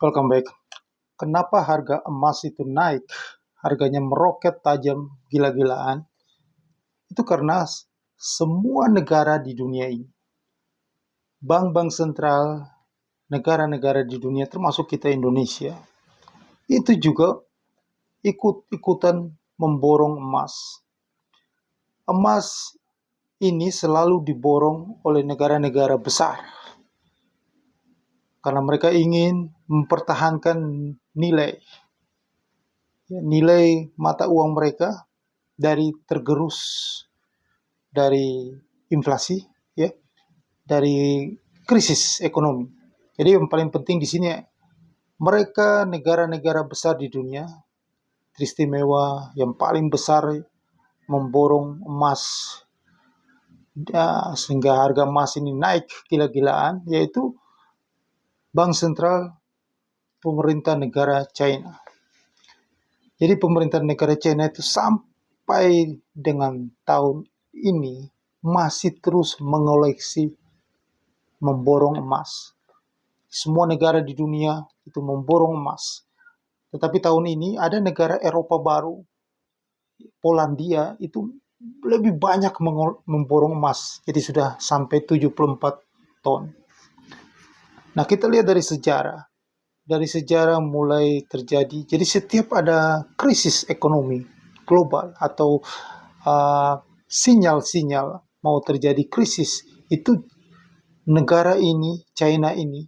Welcome back. Kenapa harga emas itu naik? Harganya meroket tajam gila-gilaan. Itu karena semua negara di dunia ini, bank-bank sentral, negara-negara di dunia termasuk kita Indonesia, itu juga ikut-ikutan memborong emas. Emas ini selalu diborong oleh negara-negara besar karena mereka ingin mempertahankan nilai mata uang mereka dari tergerus dari inflasi, ya, dari krisis ekonomi. Jadi yang paling penting di sini, mereka negara-negara besar di dunia teristimewa yang paling besar memborong emas, sehingga harga emas ini naik gila-gilaan, yaitu Bank Sentral Pemerintah Negara China. Jadi pemerintah negara China itu sampai dengan tahun ini masih terus mengoleksi, memborong emas. Semua negara di dunia itu memborong emas. Tetapi tahun ini ada negara Eropa baru, Polandia, itu lebih banyak memborong emas. Jadi sudah sampai 74 ton. Nah, kita lihat dari sejarah. Dari sejarah mulai terjadi. Jadi setiap ada krisis ekonomi global atau sinyal-sinyal mau terjadi krisis, itu negara ini, China ini,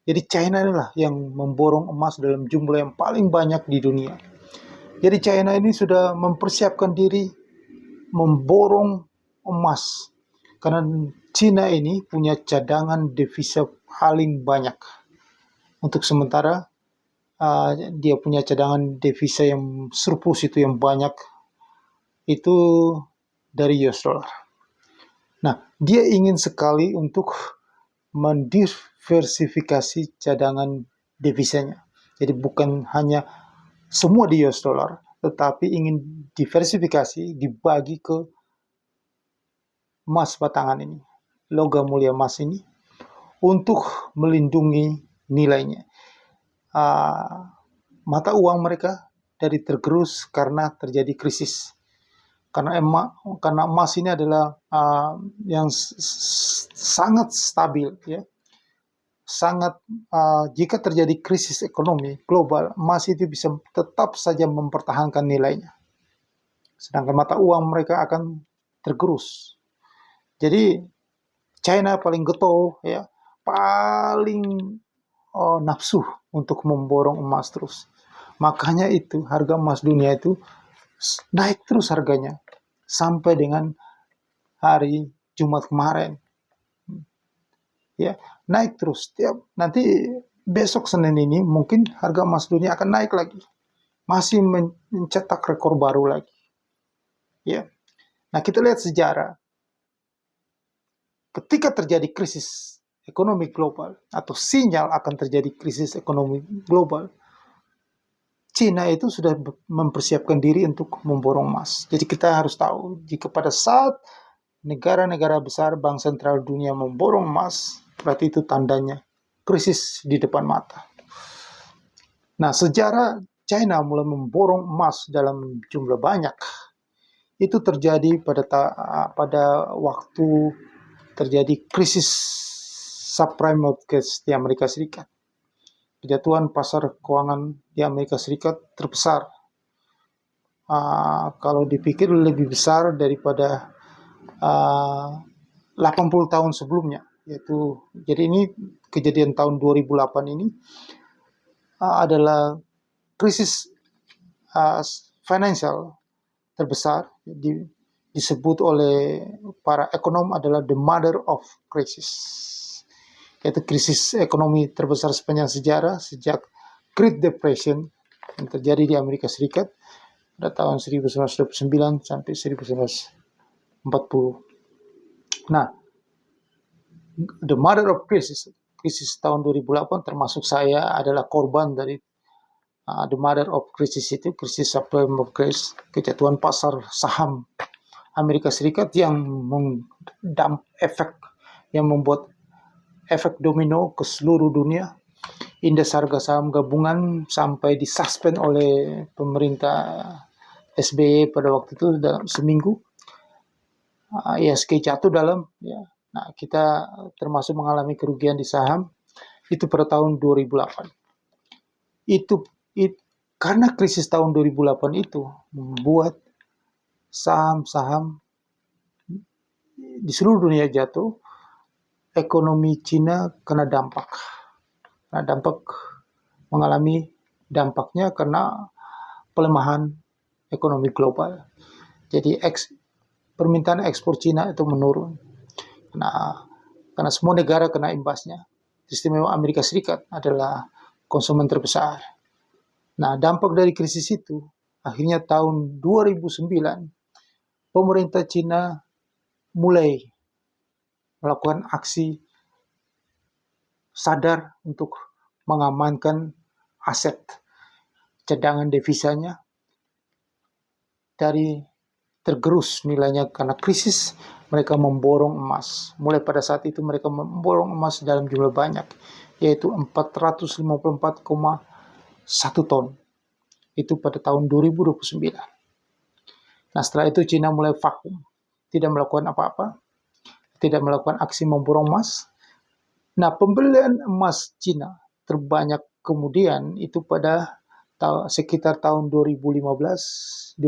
jadi China inilah yang memborong emas dalam jumlah yang paling banyak di dunia. Jadi China ini sudah mempersiapkan diri memborong emas karena China ini punya cadangan devisa paling banyak. Untuk sementara dia punya cadangan devisa yang surplus itu yang banyak itu dari US dollar. Nah, dia ingin sekali untuk mendiversifikasi cadangan devisanya. Jadi bukan hanya semua di US dollar, tetapi ingin diversifikasi, dibagi ke emas batangan ini, logam mulia emas ini, untuk melindungi nilainya. Mata uang mereka dari tergerus karena terjadi krisis. Karena emas ini adalah yang sangat stabil, ya. Sangat jika terjadi krisis ekonomi global, emas itu bisa tetap saja mempertahankan nilainya. Sedangkan mata uang mereka akan tergerus. Jadi China paling getol, ya, paling nafsu untuk memborong emas terus. Makanya itu harga emas dunia itu naik terus harganya sampai dengan hari Jumat kemarin, ya, naik terus. Nanti besok Senin ini mungkin harga emas dunia akan naik lagi, masih mencetak rekor baru lagi, ya. Nah, kita lihat sejarah. Ketika terjadi krisis ekonomi global atau sinyal akan terjadi krisis ekonomi global, China itu sudah mempersiapkan diri untuk memborong emas. Jadi kita harus tahu, jika pada saat negara-negara besar, bank sentral dunia memborong emas, berarti itu tandanya krisis di depan mata. Nah, sejarah China mulai memborong emas dalam jumlah banyak, itu terjadi pada waktu terjadi krisis subprime mortgage di Amerika Serikat. Kejatuhan pasar keuangan di Amerika Serikat terbesar. Kalau dipikir lebih besar daripada 80 tahun sebelumnya. Jadi ini kejadian tahun 2008 ini adalah krisis financial terbesar, disebut oleh para ekonom adalah the mother of crisis. Yaitu krisis ekonomi terbesar sepanjang sejarah sejak Great Depression yang terjadi di Amerika Serikat pada tahun 1929 sampai 1940. Nah, the mother of crisis, krisis tahun 2008, termasuk saya adalah korban dari the mother of crisis itu, krisis subprime mortgage, kejatuhan pasar saham Amerika Serikat yang membuat efek domino ke seluruh dunia. indeks harga saham gabungan sampai disuspend oleh pemerintah SBY pada waktu itu dalam seminggu. ISG jatuh dalam, ya. Nah, kita termasuk mengalami kerugian di saham itu pada tahun 2008. Itu karena krisis tahun 2008 itu membuat saham-saham di seluruh dunia jatuh, ekonomi Cina kena dampak. Nah, mengalami dampaknya karena pelemahan ekonomi global. Jadi permintaan ekspor Cina itu menurun. Nah, karena semua negara kena imbasnya. Istimewa Amerika Serikat adalah konsumen terbesar. Nah, dampak dari krisis itu, akhirnya tahun 2009, pemerintah Cina mulai melakukan aksi sadar untuk mengamankan aset cadangan devisanya dari tergerus nilainya karena krisis. Mereka memborong emas. Mulai pada saat itu mereka memborong emas dalam jumlah banyak, yaitu 454,1 ton. Itu pada tahun 2029. Nah, setelah itu Cina mulai vakum, tidak melakukan apa-apa, tidak melakukan aksi memborong emas. Nah, pembelian emas Cina terbanyak kemudian itu pada sekitar tahun 2015-2016.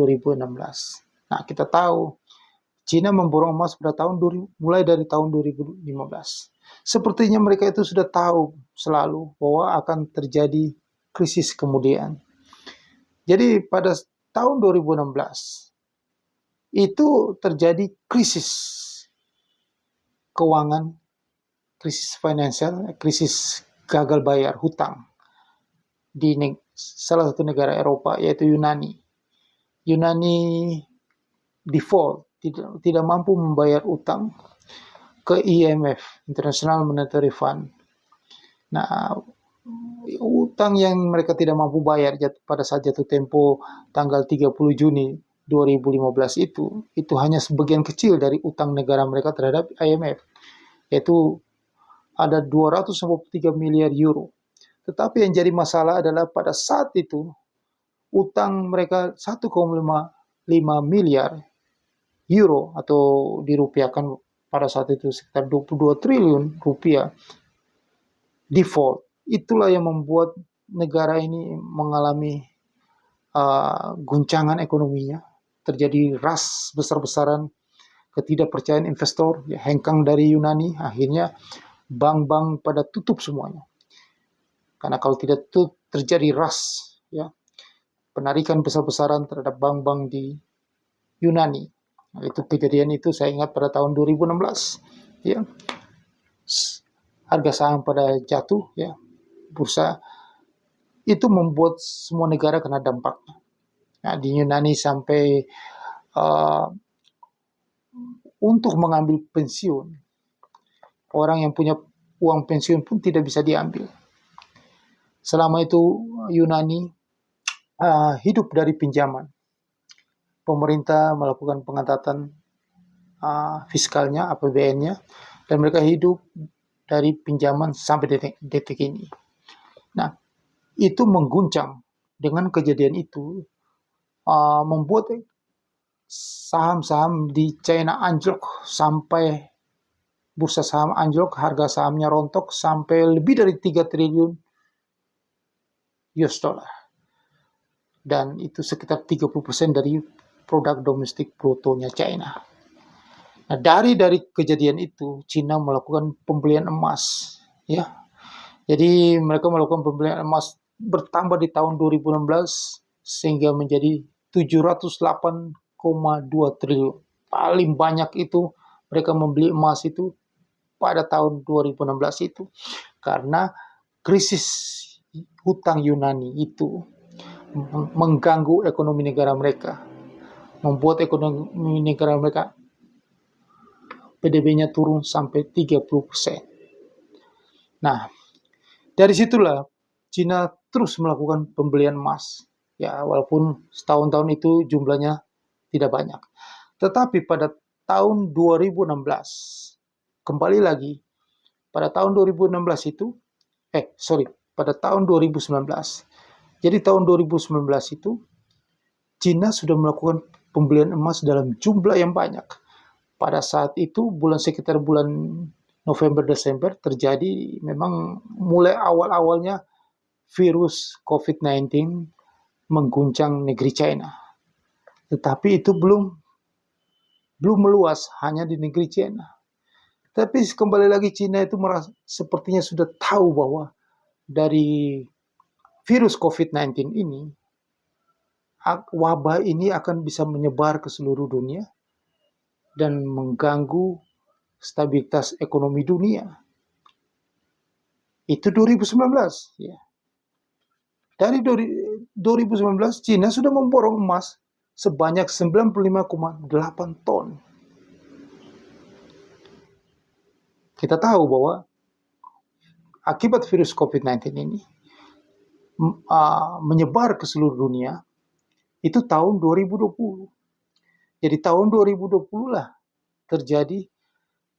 Nah, kita tahu Cina memborong emas pada mulai dari tahun 2015. Sepertinya mereka itu sudah tahu selalu bahwa akan terjadi krisis kemudian. Jadi pada tahun 2016 itu terjadi krisis keuangan, krisis finansial, krisis gagal bayar hutang di salah satu negara Eropa, yaitu Yunani. Yunani default, tidak mampu membayar utang ke IMF, International Monetary Fund. Nah, utang yang mereka tidak mampu bayar pada saat jatuh tempo tanggal 30 Juni 2015 itu hanya sebagian kecil dari utang negara mereka terhadap IMF, yaitu ada 253 miliar euro. Tetapi yang jadi masalah adalah pada saat itu utang mereka 1,5 miliar euro atau dirupiahkan pada saat itu sekitar 22 triliun rupiah default. Itulah yang membuat negara ini mengalami guncangan ekonominya, terjadi ras besar-besaran, ketidakpercayaan investor, ya, hengkang dari Yunani. Akhirnya bank-bank pada tutup semuanya. Karena kalau tidak tutup terjadi ras, ya, penarikan besar-besaran terhadap bank-bank di Yunani. Nah, itu kejadian itu saya ingat pada tahun 2016, ya. Harga saham pada jatuh, ya, bursa itu membuat semua negara kena dampaknya. Nah, di Yunani sampai untuk mengambil pensiun, orang yang punya uang pensiun pun tidak bisa diambil. Selama itu Yunani hidup dari pinjaman. Pemerintah melakukan pengetatan fiskalnya, APBN-nya, dan mereka hidup dari pinjaman sampai detik ini. Nah, itu mengguncang. Dengan kejadian itu membuat saham-saham di China anjlok, sampai bursa saham anjlok, harga sahamnya rontok sampai lebih dari 3 triliun US dollar. Dan itu sekitar 30% dari produk domestik brutonya China. Nah, dari kejadian itu Cina melakukan pembelian emas, ya. Jadi mereka melakukan pembelian emas bertambah di tahun 2016 sehingga menjadi 708,2 triliun. Paling banyak itu mereka membeli emas itu pada tahun 2016 itu. Karena krisis hutang Yunani itu mengganggu ekonomi negara mereka, membuat ekonomi negara mereka PDB-nya turun sampai 30%. Nah, dari situlah Cina terus melakukan pembelian emas. Ya, walaupun setahun-tahun itu jumlahnya tidak banyak. Tetapi pada tahun 2016, kembali lagi, pada tahun 2016 itu, pada tahun 2019. Jadi tahun 2019 itu Cina sudah melakukan pembelian emas dalam jumlah yang banyak. Pada saat itu sekitar bulan November Desember terjadi memang mulai awal-awalnya virus COVID-19 mengguncang negeri China. Tetapi itu belum meluas hanya di negeri China. Tapi kembali lagi China itu sepertinya sudah tahu bahwa dari virus COVID-19 ini, wabah ini akan bisa menyebar ke seluruh dunia dan mengganggu stabilitas ekonomi dunia. Itu 2019. Ya. Dari 2019, China sudah memborong emas sebanyak 95,8 ton. Kita tahu bahwa akibat virus COVID-19 ini menyebar ke seluruh dunia, itu tahun 2020. Jadi tahun 2020 lah terjadi,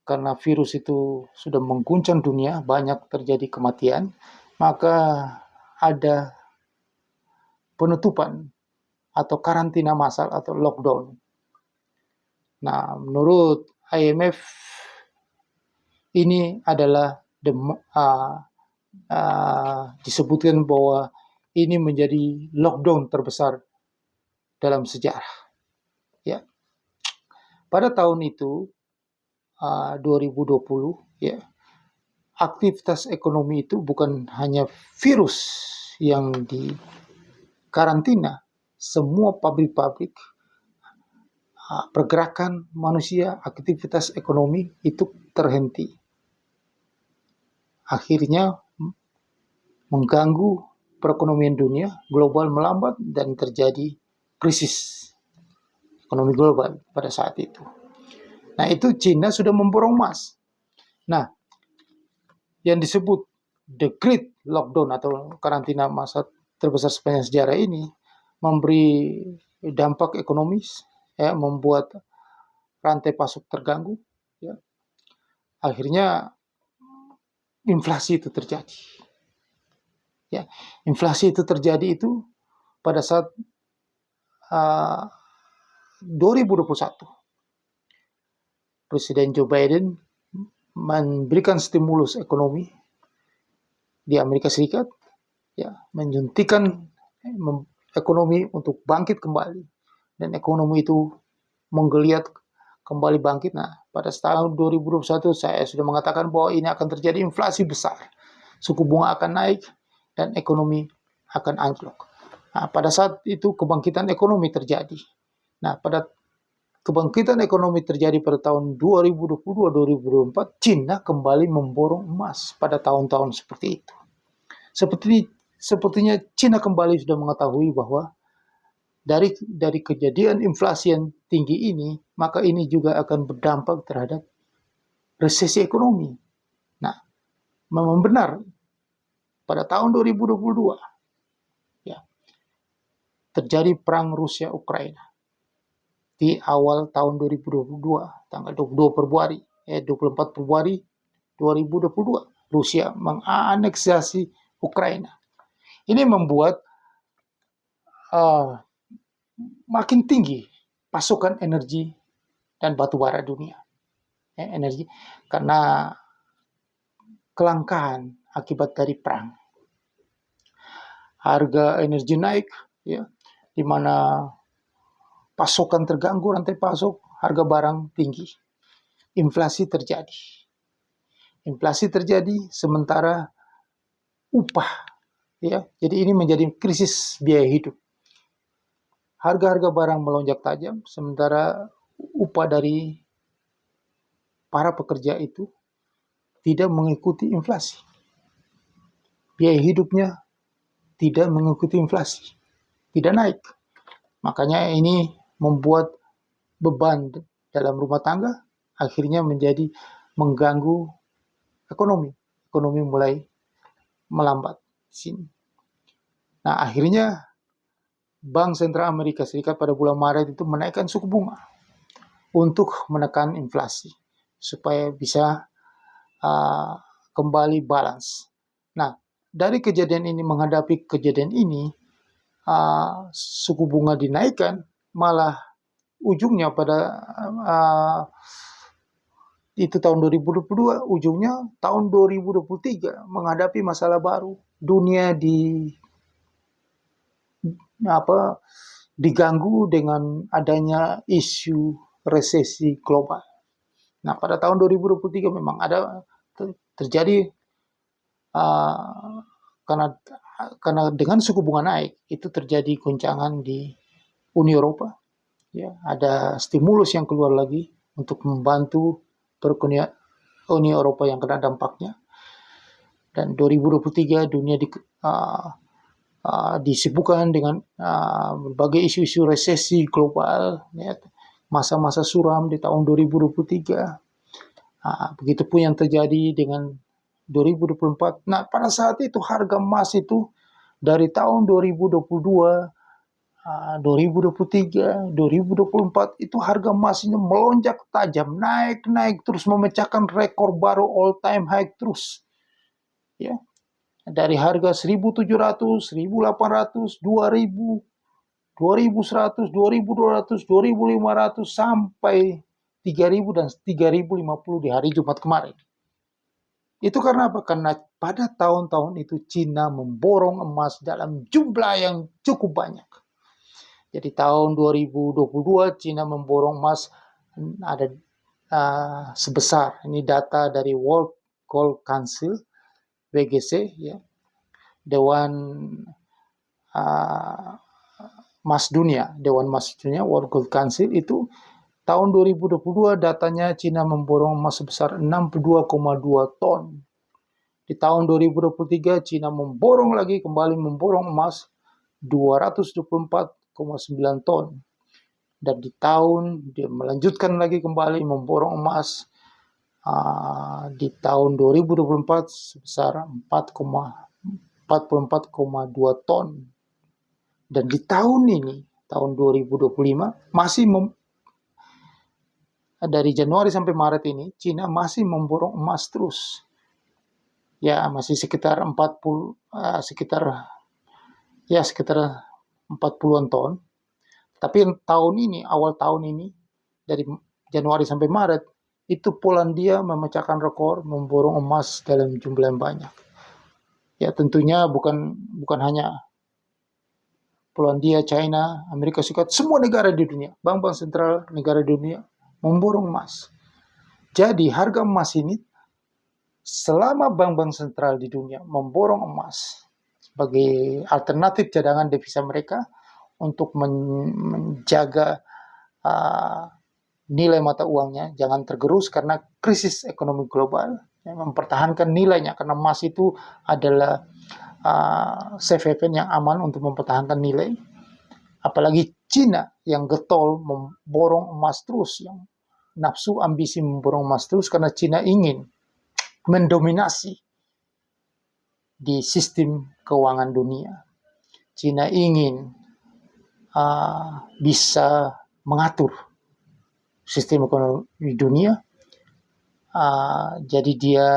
karena virus itu sudah mengguncang dunia, banyak terjadi kematian, maka ada penutupan atau karantina massal atau lockdown. Nah, menurut IMF ini adalah disebutkan bahwa ini menjadi lockdown terbesar dalam sejarah. Ya. Pada tahun itu 2020, ya, aktivitas ekonomi itu bukan hanya virus yang dikarantina, semua pabrik-pabrik, pergerakan manusia, aktivitas ekonomi itu terhenti. Akhirnya mengganggu perekonomian dunia, global melambat, dan terjadi krisis ekonomi global pada saat itu. Nah, itu China sudah memborong emas. Nah, yang disebut The Great Lockdown atau karantina masa terbesar sepanjang sejarah ini memberi dampak ekonomis, ya, membuat rantai pasok terganggu, ya. Akhirnya inflasi itu terjadi. Ya, inflasi itu terjadi itu pada saat 2021. Presiden Joe Biden memberikan stimulus ekonomi di Amerika Serikat, ya, menyuntikkan ekonomi untuk bangkit kembali, dan ekonomi itu menggeliat kembali bangkit. Nah, pada tahun 2021 saya sudah mengatakan bahwa ini akan terjadi inflasi besar, suku bunga akan naik, dan ekonomi akan anjlok. Nah, pada saat itu kebangkitan ekonomi terjadi. Nah, pada kebangkitan ekonomi terjadi pada tahun 2022-2024, Cina kembali memborong emas pada tahun-tahun seperti itu. Sepertinya Cina kembali sudah mengetahui bahwa dari kejadian inflasi yang tinggi ini, maka ini juga akan berdampak terhadap resesi ekonomi. Nah, memang benar pada tahun 2022 ya, terjadi perang Rusia-Ukraina. Di awal tahun 2022, tanggal 24 Februari 2022, Rusia menganeksasi Ukraina. Ini membuat makin tinggi pasokan energi dan batu bara dunia. Energi karena kelangkaan akibat dari perang. Harga energi naik, ya, di mana pasokan terganggu, rantai pasok, harga barang tinggi. Inflasi terjadi. Inflasi terjadi sementara upah, ya. Jadi ini menjadi krisis biaya hidup. Harga-harga barang melonjak tajam, sementara upah dari para pekerja itu tidak mengikuti inflasi. Biaya hidupnya tidak mengikuti inflasi, tidak naik. Makanya ini membuat beban dalam rumah tangga, akhirnya menjadi mengganggu ekonomi. Ekonomi mulai melambat di sini. Nah, akhirnya Bank Sentral Amerika Serikat pada bulan Maret itu menaikkan suku bunga untuk menekan inflasi supaya bisa kembali balance. Nah, dari kejadian ini menghadapi kejadian ini, suku bunga dinaikkan, malah ujungnya pada itu tahun 2022, ujungnya tahun 2023 menghadapi masalah baru. Dunia diganggu dengan adanya isu resesi global. Nah, pada tahun 2023 memang ada terjadi karena dengan suku bunga naik itu terjadi goncangan di Uni Eropa. Ya, ada stimulus yang keluar lagi untuk membantu perekonomian Uni Eropa yang kena dampaknya. Dan 2023 dunia disibukkan dengan berbagai isu-isu resesi global, ya, masa-masa suram di tahun 2023. Begitupun yang terjadi dengan 2024. Nah, pada saat itu harga emas itu dari tahun 2022, 2023, 2024 itu harga emasnya melonjak tajam, naik terus, memecahkan rekor baru all time high terus. Ya. Dari harga 1.700, 1.800, 2.000, 2.100, 2.200, 2.500 sampai 3.000 dan 3.050 di hari Jumat kemarin. Itu karena apa? Karena pada tahun-tahun itu Cina memborong emas dalam jumlah yang cukup banyak. Jadi tahun 2022 Cina memborong emas ada sebesar, ini data dari World Gold Council, WGC, ya, Dewan Emas Dunia, World Gold Council itu tahun 2022 datanya Cina memborong emas sebesar 62,2 ton. Di tahun 2023 Cina kembali memborong emas 224,9 ton. Dan di tahun dia melanjutkan lagi kembali memborong emas di tahun 2024 sebesar 44,2 ton. Dan di tahun ini, tahun 2025, masih dari Januari sampai Maret ini, Cina masih memborong emas terus. Ya, masih sekitar 40-an ton. Tapi awal tahun ini, dari Januari sampai Maret, itu Polandia memecahkan rekor memborong emas dalam jumlah yang banyak. Ya, tentunya bukan hanya Polandia, China, Amerika Serikat, semua negara di dunia, bank-bank sentral negara di dunia memborong emas. Jadi harga emas ini, selama bank-bank sentral di dunia memborong emas sebagai alternatif cadangan devisa mereka untuk menjaga nilai mata uangnya jangan tergerus karena krisis ekonomi global, yang mempertahankan nilainya, karena emas itu adalah safe haven yang aman untuk mempertahankan nilai. Apalagi Cina yang getol memborong emas terus, yang nafsu ambisi memborong emas terus karena Cina ingin mendominasi di sistem keuangan dunia. Cina ingin bisa mengatur sistem ekonomi dunia. Jadi dia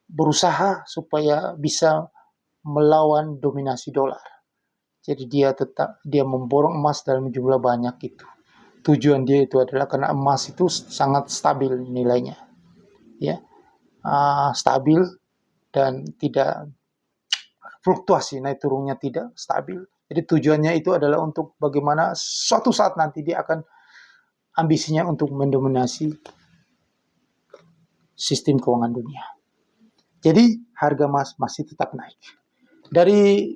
berusaha supaya bisa melawan dominasi dolar. Jadi dia memborong emas dalam jumlah banyak itu. Tujuan dia itu adalah karena emas itu sangat stabil nilainya, ya, stabil dan tidak fluktuasi, naik turunnya tidak stabil. Jadi tujuannya itu adalah untuk bagaimana suatu saat nanti dia akan ambisinya untuk mendominasi sistem keuangan dunia. Jadi harga emas masih tetap naik. Dari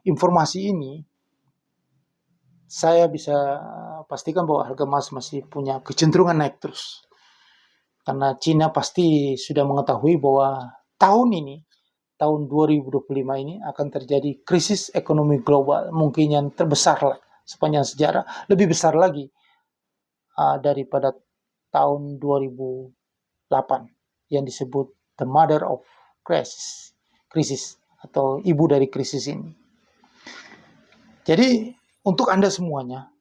informasi ini, saya bisa pastikan bahwa harga emas masih punya kecenderungan naik terus. Karena Cina pasti sudah mengetahui bahwa tahun 2025 ini akan terjadi krisis ekonomi global, mungkin yang terbesar lah sepanjang sejarah, lebih besar lagi daripada tahun 2008 yang disebut the mother of krisis atau ibu dari krisis ini. Jadi untuk Anda semuanya,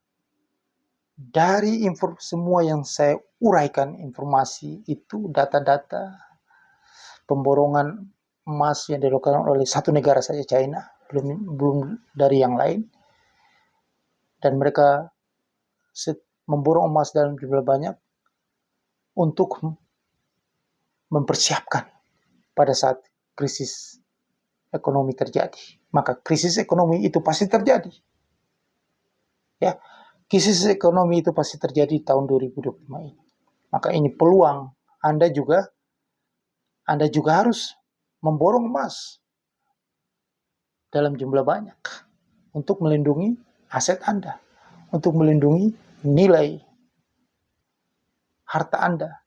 dari semua yang saya uraikan informasi itu, data-data pemborongan emas yang dilakukan oleh satu negara saja, China, belum dari yang lain. Dan mereka memborong emas dalam jumlah banyak untuk mempersiapkan pada saat krisis ekonomi terjadi. Maka krisis ekonomi itu pasti terjadi. Ya, krisis ekonomi itu pasti terjadi tahun 2025 ini. Maka ini peluang Anda juga harus memborong emas dalam jumlah banyak untuk melindungi aset Anda, untuk melindungi nilai harta Anda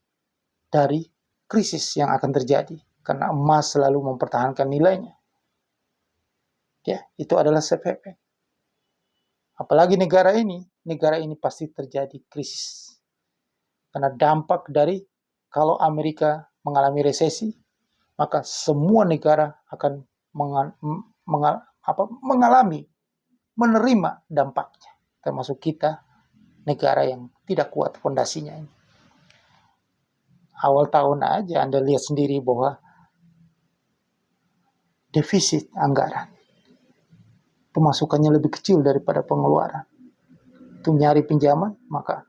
dari krisis yang akan terjadi, karena emas selalu mempertahankan nilainya. Ya, itu adalah safe haven. Apalagi negara ini pasti terjadi krisis. Karena dampak dari kalau Amerika mengalami resesi, maka semua negara akan menerima dampaknya, termasuk kita, negara yang tidak kuat fondasinya ini. Awal tahun aja Anda lihat sendiri bahwa defisit anggaran, pemasukannya lebih kecil daripada pengeluaran. Untuk nyari pinjaman, maka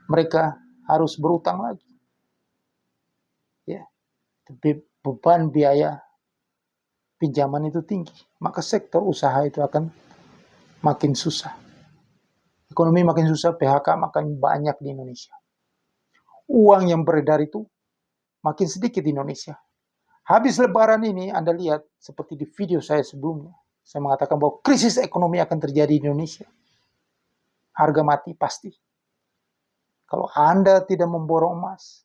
mereka harus berutang lagi. Ya, beban biaya pinjaman itu tinggi, maka sektor usaha itu akan makin susah. Ekonomi makin susah, PHK makin banyak di Indonesia. Uang yang beredar itu makin sedikit di Indonesia. Habis Lebaran ini, Anda lihat seperti di video saya sebelumnya, saya mengatakan bahwa krisis ekonomi akan terjadi di Indonesia. Harga mati pasti. Kalau Anda tidak memborong emas,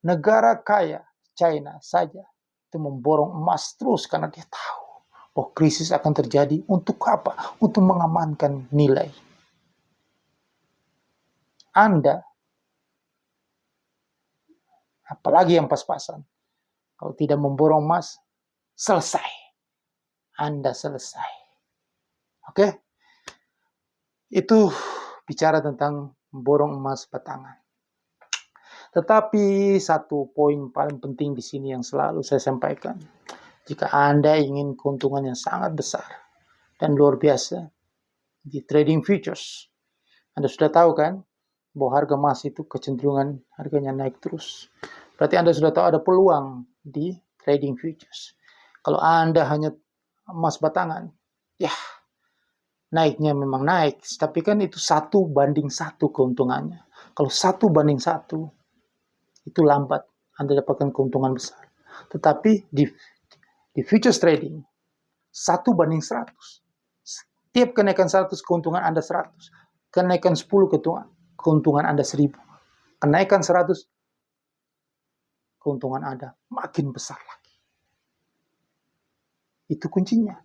negara kaya China saja itu memborong emas terus karena dia tahu bahwa krisis akan terjadi. Untuk apa? Untuk mengamankan nilai. Anda, apalagi yang pas-pasan, kalau tidak memborong emas, selesai. Anda selesai. Oke? Itu bicara tentang memborong emas batangan. Tetapi satu poin paling penting di sini yang selalu saya sampaikan. Jika Anda ingin keuntungan yang sangat besar dan luar biasa di trading futures, Anda sudah tahu kan bahwa harga emas itu kecenderungan harganya naik terus. Berarti Anda sudah tahu ada peluang di trading futures. Kalau Anda hanya emas batangan, ya naiknya memang naik, tapi kan itu 1:1 keuntungannya. Kalau 1:1, itu lambat Anda dapatkan keuntungan besar. Tetapi di futures trading, 1:100. Tiap kenaikan 100, keuntungan Anda 100. Kenaikan 10, keuntungan Anda 1000. Kenaikan 100, keuntungan Anda makin besar lagi. Itu kuncinya.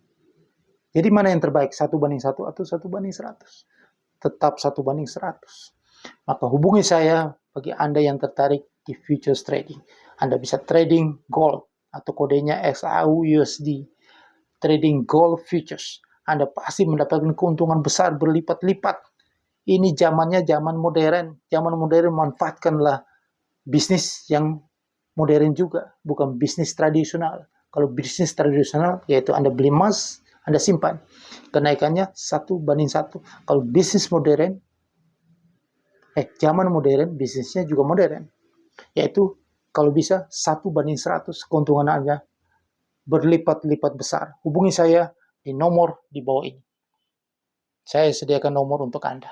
Jadi mana yang terbaik? 1:1 atau 1:100? Tetap 1:100. Maka hubungi saya bagi Anda yang tertarik di futures trading. Anda bisa trading gold atau kodenya XAUUSD. Trading gold futures. Anda pasti mendapatkan keuntungan besar berlipat-lipat. Ini zamannya zaman modern. Zaman modern, manfaatkanlah bisnis yang modern juga, bukan bisnis tradisional. Kalau bisnis tradisional, yaitu Anda beli emas, Anda simpan. Kenaikannya 1:1. Kalau bisnis modern, zaman modern, bisnisnya juga modern. Yaitu kalau bisa 1:100, keuntungan Anda berlipat-lipat besar. Hubungi saya di nomor di bawah ini. Saya sediakan nomor untuk Anda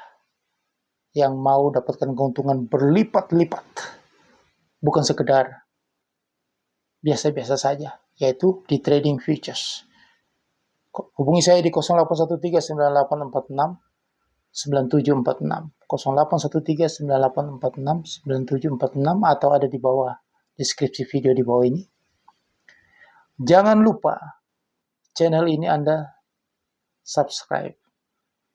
yang mau dapatkan keuntungan berlipat-lipat. Bukan sekedar biasa-biasa saja, yaitu di trading futures. Hubungi saya di 0813-9846-9746, 0813-9846-9746, atau ada di bawah deskripsi video di bawah ini. Jangan lupa channel ini Anda subscribe.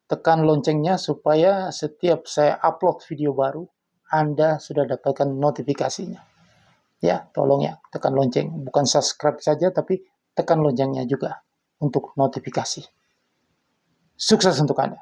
Tekan loncengnya supaya setiap saya upload video baru, Anda sudah dapatkan notifikasinya. Ya, tolong ya, tekan lonceng. Bukan subscribe saja, tapi tekan loncengnya juga untuk notifikasi. Sukses untuk Anda.